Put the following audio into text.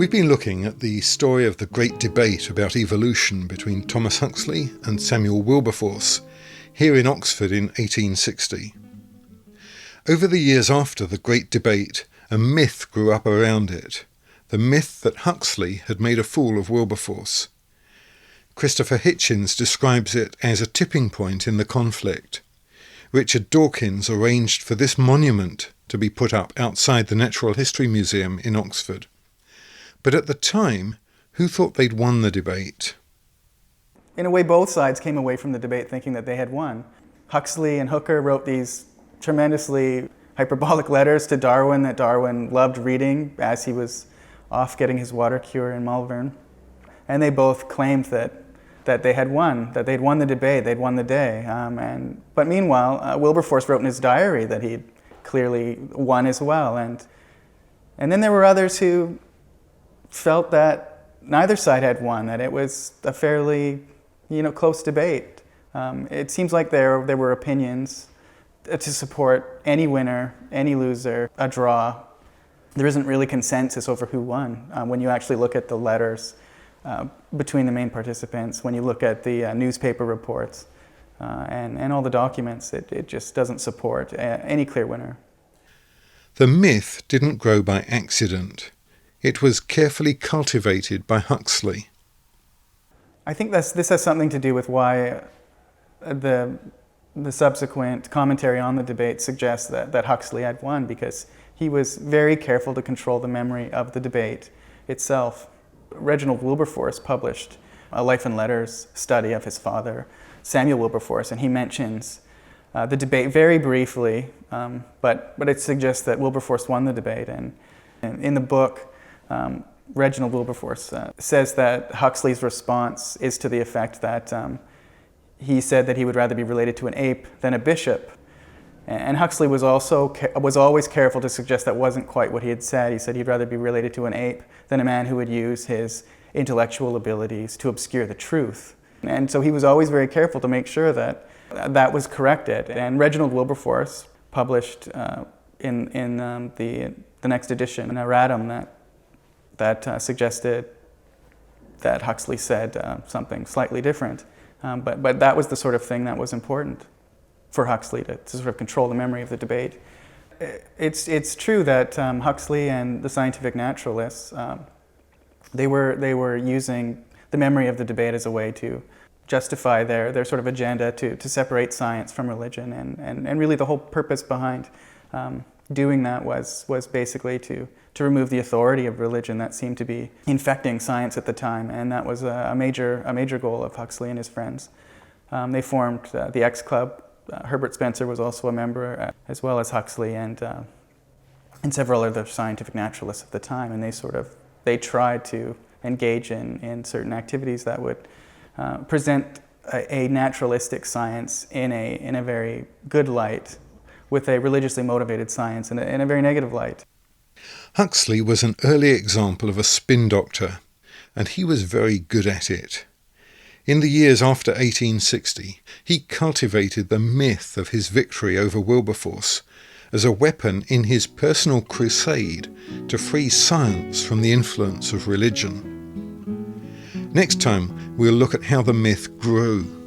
We've been looking at the story of the great debate about evolution between Thomas Huxley and Samuel Wilberforce here in Oxford in 1860. Over the years after the great debate, a myth grew up around it, the myth that Huxley had made a fool of Wilberforce. Christopher Hitchens describes it as a tipping point in the conflict. Richard Dawkins arranged for this monument to be put up outside the Natural History Museum in Oxford. But at the time, who thought they'd won the debate? In a way, both sides came away from the debate thinking that they had won. Huxley and Hooker wrote these tremendously hyperbolic letters to Darwin that Darwin loved reading as he was off getting his water cure in Malvern. And they both claimed that they had won, that they'd won the debate, they'd won the day. But meanwhile, Wilberforce wrote in his diary that he'd clearly won as well. And then there were others who felt that neither side had won, that it was a fairly close debate. It seems like there were opinions to support any winner, any loser, a draw. There isn't really consensus over who won when you actually look at the letters between the main participants, when you look at the newspaper reports and all the documents. It just doesn't support any clear winner. The myth didn't grow by accident. It was carefully cultivated by Huxley. I think this has something to do with why the subsequent commentary on the debate suggests that Huxley had won, because he was very careful to control the memory of the debate itself. Reginald Wilberforce published a life and letters study of his father, Samuel Wilberforce, and he mentions the debate very briefly, but it suggests that Wilberforce won the debate. And in the book, Reginald Wilberforce says that Huxley's response is to the effect that he said that he would rather be related to an ape than a bishop. And Huxley was always careful to suggest that wasn't quite what he had said. He said he'd rather be related to an ape than a man who would use his intellectual abilities to obscure the truth. And so he was always very careful to make sure that that was corrected. And Reginald Wilberforce published in the next edition an erratum that suggested that Huxley said something slightly different. But that was the sort of thing that was important for Huxley to sort of control the memory of the debate. It's true that Huxley and the scientific naturalists, they were using the memory of the debate as a way to justify their sort of agenda to separate science from religion. And really the whole purpose behind doing that was basically to remove the authority of religion that seemed to be infecting science at the time. And that was a major goal of Huxley and his friends. They formed the X Club. Herbert Spencer was also a member, as well as Huxley and several other scientific naturalists of the time. And they tried to engage in certain activities that would present a naturalistic science in a very good light, with a religiously motivated science in a very negative light. Huxley was an early example of a spin-doctor, and he was very good at it. In the years after 1860, he cultivated the myth of his victory over Wilberforce as a weapon in his personal crusade to free science from the influence of religion. Next time, we'll look at how the myth grew.